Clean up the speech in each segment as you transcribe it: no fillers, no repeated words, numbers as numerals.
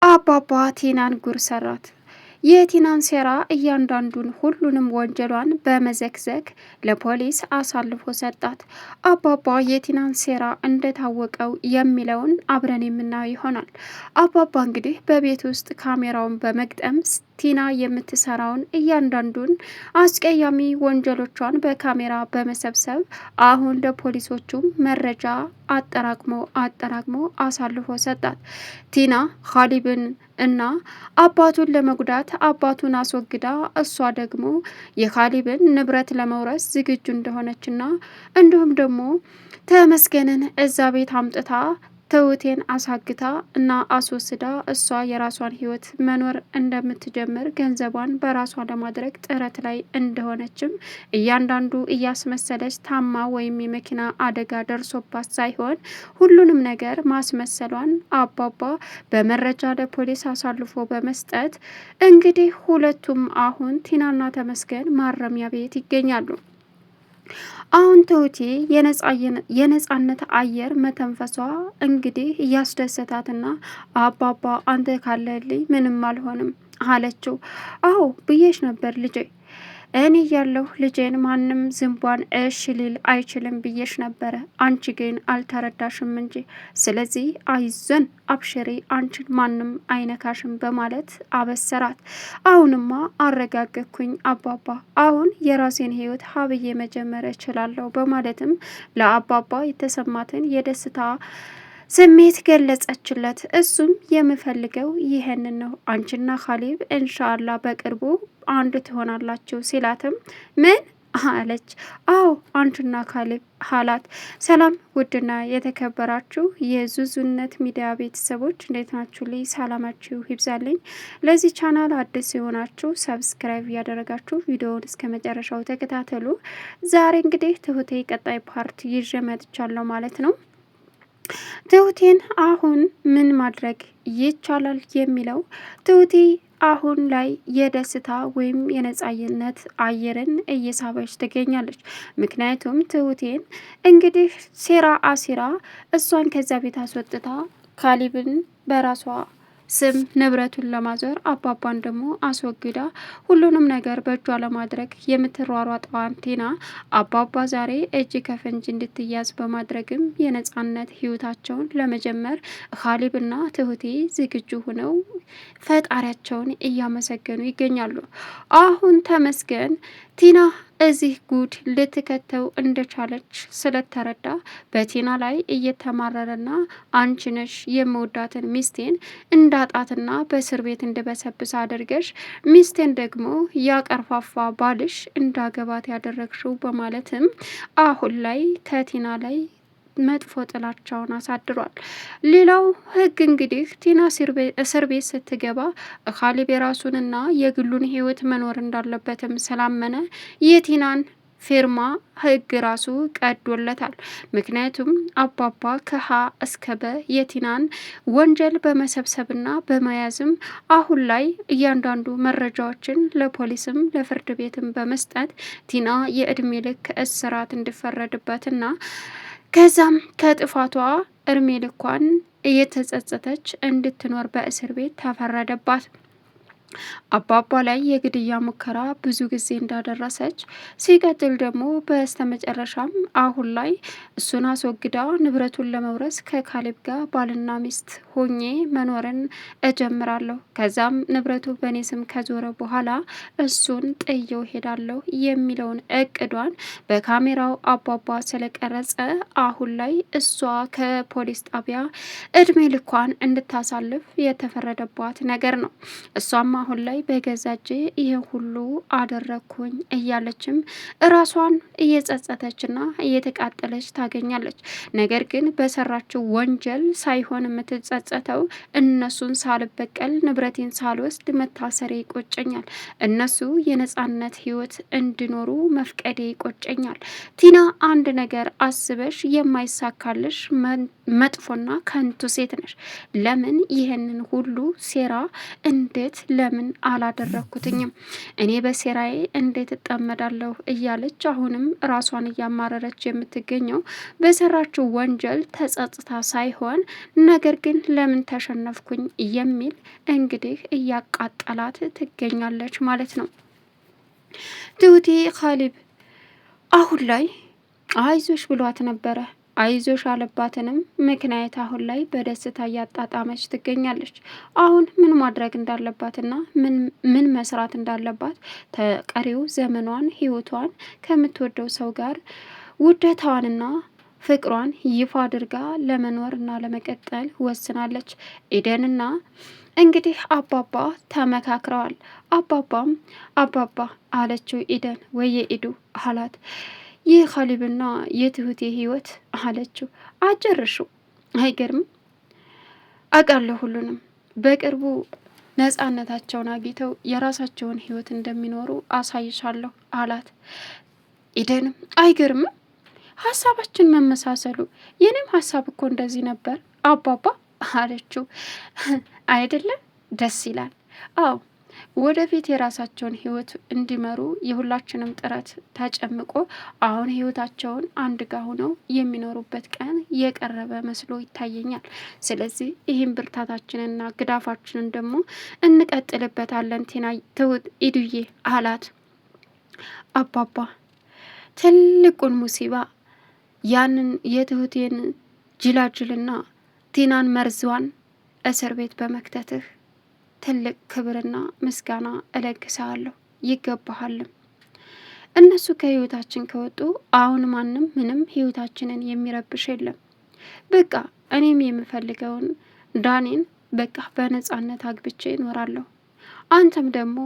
አባባ ቲናን ጉር ሰራት። የቲናን ሴራ እያንዳንዱን ሁሉንም ወንጀሏን በመዘግዘግ ለፖሊስ አሳልፎ ሰጣት። አባባ የቲናን ሴራ እንደታወቀው የሚለውን አብረን የምናየው ይሆናል። አባባ እንግዲህ በቤት ውስጥ ካሜራውን በመግጠም ቲና የምትሰራውን እያንዳንዱን አስቀያሚ ወንጀሎቿን በካሜራ በመሰብሰብ አሁን ለፖሊሶቹም መረጃ አጠራቅሞ አሳልፎ ሰጣት። ቲና ካሊብን እና አባቱን ለመጉዳት አባቱን አስወግዳ እሷ ደግሞ የካሊብን ንብረት ለመውረስ ዝግጁ እንደሆነችና እንዲሁም ደግሞ ተመስገንን እዛ ቤት አምጥታ ትሁቴን አሳግታ እና አስወስዳ እሷ የራሷን ህይወት መኖር እንደምትጀምር ገንዘቧን በራሷ ለማድረግ ጥረት ላይ እንደሆነችም እያንዳንዱ እያስመሰለች ታማ ወይም የመኪና አደጋ ደርሶባት ሳይሆን ሁሉንም ነገር ማስመሰሏን አባባ በመረጃ ለፖሊስ አሳልፎ በመስጠት እንግዲህ ሁለቱም አሁን ቲናና ተመስገን ማረሚያ ቤት ይገኛሉ። አሁን ትሁቴ የነጻነት አየር መተንፈሷ እንግዲህ እያስደሰታትና አባባ አንተ ካለልኝ ምንም አልሆንም አለችው። አዎ ብዬሽ ነበር ልጄ፣ እኔ ያለሁ ልጄን ማንም ዝንቧን እሽ ሊል አይችልም ብዬሽ ነበረ። አንቺ ግን አልተረዳሽም እንጂ። ስለዚህ አይዞን አብሽሬ፣ አንቺን ማንም አይነካሽም በማለት አበሰራት። አሁንማ አረጋገጥኩኝ አባባ፣ አሁን የራሴን ህይወት ሀብዬ መጀመር እችላለሁ በማለትም ለአባባ የተሰማትን የደስታ ስሜት ገለጸችለት። እሱም የምፈልገው ይሄንን ነው፣ አንቺና ካሊብ እንሻላ በቅርቡ አንድ ትሆናላችሁ ሲላትም ምን አለች? አዎ አንቺና ካሊብ ሀላት። ሰላም ውድና የተከበራችሁ የዙዙነት ሚዲያ ቤተሰቦች እንዴት ናችሁ? ልይ ሰላማችሁ ይብዛልኝ። ለዚህ ቻናል አዲስ የሆናችሁ ሰብስክራይብ እያደረጋችሁ ቪዲዮውን እስከ መጨረሻው ተከታተሉ። ዛሬ እንግዲህ ትሁቴ ቀጣይ ፓርት ይዤ መጥቻለሁ ማለት ነው። ትሁቴን አሁን ምን ማድረግ ይቻላል የሚለው ትሁቴ አሁን ላይ የደስታ ወይም የነጻነት አየርን እየሳበች ትገኛለች። ምክንያቱም ትሁቴን እንግዲህ ሴራ አሲራ እሷን ከዛ ቤት አስወጥታ ካሊብን በራሷ ስም ንብረቱን ለማዞር አባባን ደግሞ አስወግዳ ሁሉንም ነገር በእጇ ለማድረግ የምትሯሯጠዋን ቲና አባባ ዛሬ እጅ ከፍንጅ እንድትያዝ በማድረግም የነጻነት ህይወታቸውን ለመጀመር ካሊብና ትሁቴ ዝግጁ ሆነው ፈጣሪያቸውን እያመሰገኑ ይገኛሉ። አሁን ተመስገን ቲና እዚህ ጉድ ልትከተው እንደቻለች ስለተረዳ በቲና ላይ እየተማረረና አንቺ ነሽ የምወዳትን ሚስቴን እንዳጣትና በእስር ቤት እንድበሰብስ አድርገሽ ሚስቴን ደግሞ ያቀርፋፋ ባልሽ እንዳገባት ያደረግሽው በማለትም አሁን ላይ ከቲና ላይ መጥፎ ጥላቻውን አሳድሯል። ሌላው ህግ እንግዲህ ቲና እስር ቤት ስትገባ ካሊብ የራሱንና የግሉን ህይወት መኖር እንዳለበትም ስላመነ የቲናን ፊርማ ህግ ራሱ ቀዶለታል። ምክንያቱም አባባ ከሀ እስከ በ የቲናን ወንጀል በመሰብሰብና በመያዝም አሁን ላይ እያንዳንዱ መረጃዎችን ለፖሊስም ለፍርድ ቤትም በመስጠት ቲና የእድሜ ልክ እስራት እንዲፈረድበትና ከዛም ከጥፋቷ እድሜ ልኳን እየተጸጸተች እንድትኖር በእስር ቤት ተፈረደባት። አባባ ላይ የግድያ ሙከራ ብዙ ጊዜ እንዳደረሰች ሲቀጥል ደግሞ በስተመጨረሻም አሁን ላይ እሱን አስወግዳ ንብረቱን ለመውረስ ከካሊብ ጋር ባልና ሚስት ሆኜ መኖርን እጀምራለሁ፣ ከዛም ንብረቱ በእኔ ስም ከዞረ በኋላ እሱን ጥየው ሄዳለሁ የሚለውን እቅዷን በካሜራው አባባ ስለቀረጸ አሁን ላይ እሷ ከፖሊስ ጣቢያ እድሜ ልኳን እንድታሳልፍ የተፈረደባት ነገር ነው። እሷም አሁን ላይ በገዛጄ ይሄን ሁሉ አደረግኩኝ እያለችም እራሷን እየጸጸተችና እየተቃጠለች ታገኛለች። ነገር ግን በሰራችው ወንጀል ሳይሆን የምትጸጸተው እነሱን ሳልበቀል ንብረቴን ሳልወስድ መታሰሬ ይቆጨኛል፣ እነሱ የነጻነት ህይወት እንዲኖሩ መፍቀዴ ይቆጨኛል። ቲና አንድ ነገር አስበሽ የማይሳካልሽ መጥፎና ከንቱ ሴት ነሽ። ለምን ይህንን ሁሉ ሴራ እንዴት ለምን አላደረኩትኝም? እኔ በሴራዬ እንዴት እጠመዳለሁ? እያለች አሁንም ራሷን እያማረረች የምትገኘው በሰራችው ወንጀል ተጸጽታ ሳይሆን ነገር ግን ለምን ተሸነፍኩኝ የሚል እንግዲህ እያቃጠላት ትገኛለች ማለት ነው። ትሁቴ ካሌብ አሁን ላይ አይዞሽ ብሏት ነበረ። አይዞሽ አለባትንም ምክንያት አሁን ላይ በደስታ እያጣጣመች ትገኛለች። አሁን ምን ማድረግ እንዳለባትና ምን መስራት እንዳለባት ተቀሪው ዘመኗን ህይወቷን ከምትወደው ሰው ጋር ውደታዋንና ፍቅሯን ይፋ አድርጋ ለመኖርና ለመቀጠል ወስናለች። ኤደንና እንግዲህ አባባ ተመካክረዋል። አባባም አባባ አለችው ኤደን። ወየ ኤዱ አላት። ይህ ካሌብና የትሁቴ ህይወት አለችው። አጨርሽው አይገርም? አውቃለሁ ሁሉንም። በቅርቡ ነፃነታቸውን አግኝተው የራሳቸውን ህይወት እንደሚኖሩ አሳይሻለሁ አላት። ኢደንም አይገርምም? ሀሳባችን መመሳሰሉ። የኔም ሀሳብ እኮ እንደዚህ ነበር አባባ አለችው። አይደለም? ደስ ይላል። አዎ ወደፊት የራሳቸውን ህይወት እንዲመሩ የሁላችንም ጥረት ተጨምቆ አሁን ህይወታቸውን አንድ ጋ ሆነው የሚኖሩበት ቀን የቀረበ መስሎ ይታየኛል። ስለዚህ ይህን ብርታታችንና ግዳፋችንን ደግሞ እንቀጥልበታለን። ቴና ትሁት ኢዱዬ አላት። አባባ ትልቁን ሙሲባ ያንን የትሁቴን ጅላጅልና ቲናን መርዝዋን እስር ቤት በመክተትህ ትልቅ ክብርና ምስጋና እለግሳለሁ፣ ይገባሃልም። እነሱ ከህይወታችን ከወጡ አሁን ማንም ምንም ህይወታችንን የሚረብሽ የለም። በቃ እኔም የምፈልገውን ዳኔን በቃ በነፃነት አግብቼ እኖራለሁ። አንተም ደግሞ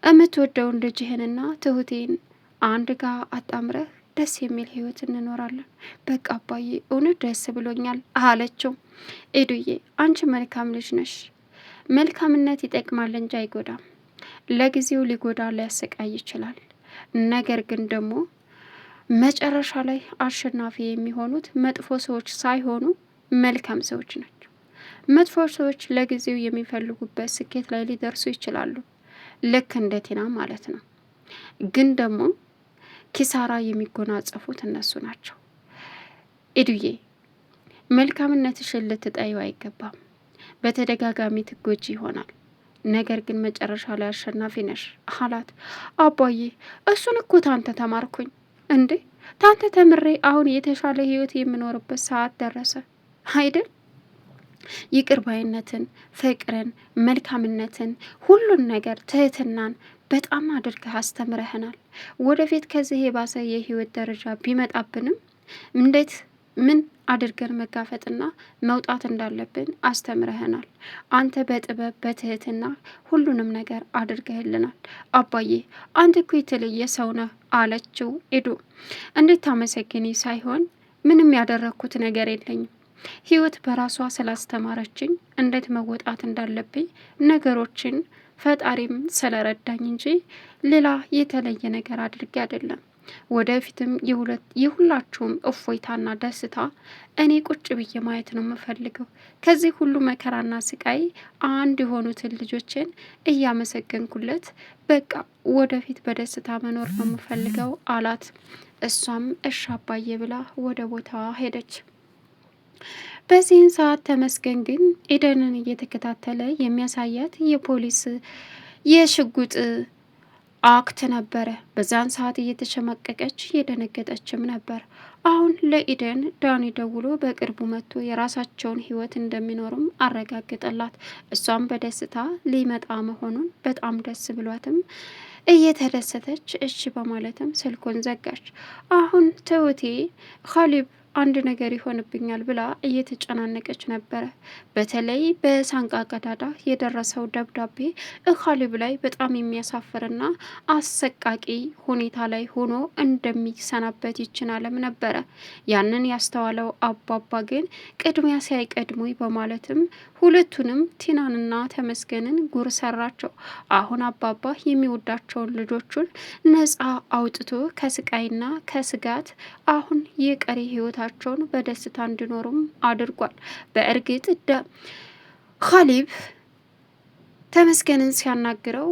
የምትወደውን ልጅህንና ትሁቴን አንድ ጋር አጣምረህ ደስ የሚል ህይወት እንኖራለን። በቃ አባዬ እውነት ደስ ብሎኛል አለችው። ኤዱዬ አንቺ መልካም ልጅ ነሽ። መልካምነት ይጠቅማል እንጂ አይጎዳም። ለጊዜው ሊጎዳ ሊያሰቃይ ይችላል። ነገር ግን ደግሞ መጨረሻ ላይ አሸናፊ የሚሆኑት መጥፎ ሰዎች ሳይሆኑ መልካም ሰዎች ናቸው። መጥፎ ሰዎች ለጊዜው የሚፈልጉበት ስኬት ላይ ሊደርሱ ይችላሉ፣ ልክ እንደ ቲና ማለት ነው። ግን ደግሞ ኪሳራ የሚጎናጸፉት እነሱ ናቸው። ኤዱዬ መልካምነትሽን ልትጠዩ አይገባም። በተደጋጋሚ ትጎጂ ይሆናል፣ ነገር ግን መጨረሻ ላይ አሸናፊ ነሽ አላት። አባዬ እሱን እኮ ታንተ ተማርኩኝ እንዴ! ታንተ ተምሬ አሁን የተሻለ ህይወት የምኖርበት ሰዓት ደረሰ አይደል? ይቅር ባይነትን፣ ፍቅርን፣ መልካምነትን፣ ሁሉን ነገር ትህትናን በጣም አድርገህ አስተምረህናል። ወደፊት ከዚህ የባሰ የህይወት ደረጃ ቢመጣብንም እንዴት ምን አድርገን መጋፈጥና መውጣት እንዳለብን አስተምረህናል። አንተ በጥበብ በትህትና ሁሉንም ነገር አድርገህልናል። አባዬ አንተ እኮ የተለየ ሰው ነህ አለችው ኤዱ። እንዴት ታመሰግኒ ሳይሆን ምንም ያደረግኩት ነገር የለኝም። ህይወት በራሷ ስላስተማረችኝ እንዴት መወጣት እንዳለብኝ ነገሮችን ፈጣሪም ስለረዳኝ እንጂ ሌላ የተለየ ነገር አድርጌ አይደለም። ወደፊትም የሁላችሁም እፎይታና ደስታ እኔ ቁጭ ብዬ ማየት ነው የምፈልገው። ከዚህ ሁሉ መከራና ስቃይ አንድ የሆኑትን ልጆችን እያመሰገንኩለት በቃ ወደፊት በደስታ መኖር ነው የምፈልገው አላት። እሷም እሺ አባዬ ብላ ወደ ቦታዋ ሄደች። በዚህን ሰዓት ተመስገን ግን ኤደንን እየተከታተለ የሚያሳያት የፖሊስ የሽጉጥ አክት ነበረ። በዛን ሰዓት እየተሸማቀቀች እየደነገጠችም ነበር። አሁን ለኢደን ዳኒ ደውሎ በቅርቡ መጥቶ የራሳቸውን ህይወት እንደሚኖርም አረጋግጠላት። እሷም በደስታ ሊመጣ መሆኑን በጣም ደስ ብሏትም እየተደሰተች እሺ በማለትም ስልኩን ዘጋች። አሁን ትሁቴ ካሌብ አንድ ነገር ይሆንብኛል ብላ እየተጨናነቀች ነበረ። በተለይ በሳንቃ ቀዳዳ የደረሰው ደብዳቤ ካሌብ ላይ በጣም የሚያሳፍርና አሰቃቂ ሁኔታ ላይ ሆኖ እንደሚሰናበት ይችላልም ነበረ። ያንን ያስተዋለው አባባ ግን ቅድሚያ ሳይቀድሙኝ በማለትም ሁለቱንም ቲናንና ተመስገንን ጉር ሰራቸው። አሁን አባባ የሚወዳቸውን ልጆቹን ነፃ አውጥቶ ከስቃይና ከስጋት አሁን የቀሪ ህይወታቸውን በደስታ እንዲኖሩም አድርጓል። በእርግጥ ካሌብ ተመስገንን ሲያናግረው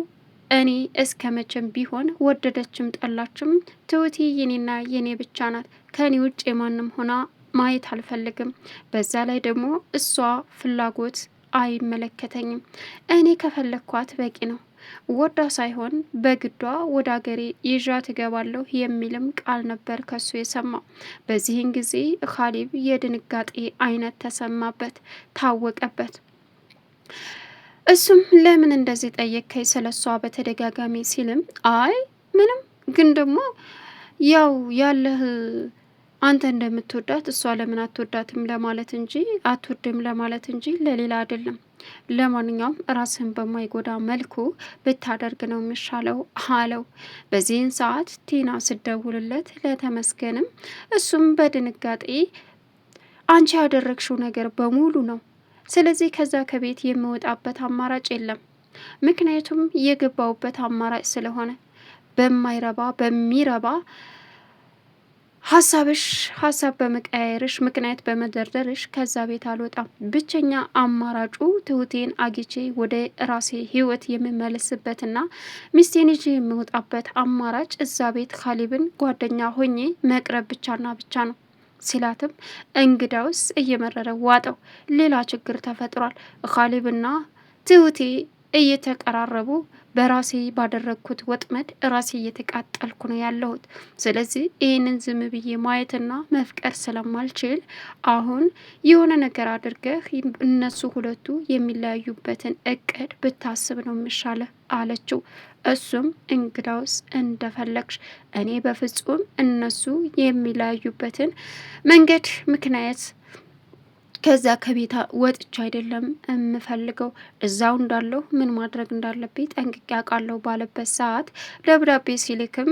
እኔ እስከ መቼም ቢሆን ወደደችም ጠላችም ትሁቴ የኔና የኔ ብቻ ናት። ከኔ ውጭ የማንም ሆና ማየት አልፈልግም። በዛ ላይ ደግሞ እሷ ፍላጎት አይመለከተኝም። እኔ ከፈለግኳት በቂ ነው። ወዳ ሳይሆን በግዷ ወደ አገሬ ይዣ ትገባለሁ የሚልም ቃል ነበር ከሱ የሰማው። በዚህን ጊዜ ካሌብ የድንጋጤ አይነት ተሰማበት፣ ታወቀበት። እሱም ለምን እንደዚህ ጠየቅከኝ ስለሷ በተደጋጋሚ ሲልም አይ ምንም፣ ግን ደግሞ ያው ያለህ አንተ እንደምትወዳት እሷ ለምን አትወዳትም ለማለት እንጂ አትወድም ለማለት እንጂ ለሌላ አይደለም። ለማንኛውም ራስን በማይጎዳ መልኩ ብታደርግ ነው የሚሻለው አለው። በዚህን ሰዓት ቲና ስደውልለት ለተመስገንም እሱም በድንጋጤ አንቺ ያደረግሽው ነገር በሙሉ ነው፣ ስለዚህ ከዛ ከቤት የምወጣበት አማራጭ የለም። ምክንያቱም የገባውበት አማራጭ ስለሆነ በማይረባ በሚረባ ሀሳብ በመቀያየርሽ ምክንያት በመደርደርሽ ከዛ ቤት አልወጣም። ብቸኛ አማራጩ ትሁቴን አግቼ ወደ ራሴ ህይወት የምመለስበትና ሚስቴን ይዤ የምወጣበት አማራጭ እዛ ቤት ካሌብን ጓደኛ ሆኜ መቅረብ ብቻና ብቻ ነው ሲላትም እንግዳውስ እየመረረ ዋጠው። ሌላ ችግር ተፈጥሯል። ካሌብና ትሁቴ እየተቀራረቡ በራሴ ባደረግኩት ወጥመድ ራሴ እየተቃጠልኩ ነው ያለሁት። ስለዚህ ይህንን ዝም ብዬ ማየትና መፍቀር ስለማልችል አሁን የሆነ ነገር አድርገህ እነሱ ሁለቱ የሚለያዩበትን እቅድ ብታስብ ነው የሚሻለ አለችው። እሱም እንግዳውስ እንደፈለግሽ፣ እኔ በፍጹም እነሱ የሚለያዩበትን መንገድ ምክንያት ከዛ ከቤታ ወጥቻ አይደለም የምፈልገው፣ እዛው እንዳለሁ ምን ማድረግ እንዳለብኝ ጠንቅቄ አውቃለሁ ባለበት ሰዓት ደብዳቤ ሲልክም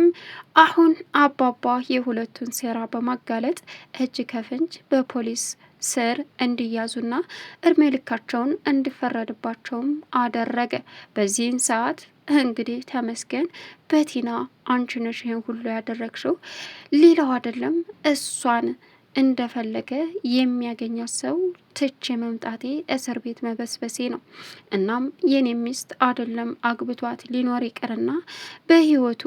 አሁን አባባ የሁለቱን ሴራ በማጋለጥ እጅ ከፍንጅ በፖሊስ ስር እንዲያዙና እድሜ ልካቸውን እንዲፈረድባቸውም አደረገ። በዚህን ሰዓት እንግዲህ ተመስገን በቲና አንቺ ነሽ ይሄን ሁሉ ያደረግሽው፣ ሌላው አይደለም እሷን እንደፈለገ የሚያገኛት ሰው ትቼ መምጣቴ እስር ቤት መበስበሴ ነው። እናም የኔ ሚስት አይደለም አግብቷት ሊኖር ይቅርና በህይወቱ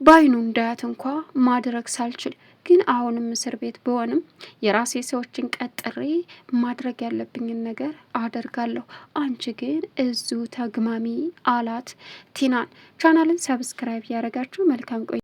ባይኑ እንዳያት እንኳ ማድረግ ሳልችል ግን አሁንም እስር ቤት ብሆንም የራሴ ሰዎችን ቀጥሬ ማድረግ ያለብኝን ነገር አደርጋለሁ። አንቺ ግን እዙ ተግማሚ አላት ቲናን። ቻናልን ሰብስክራይብ ያደረጋችሁ መልካም ቆይ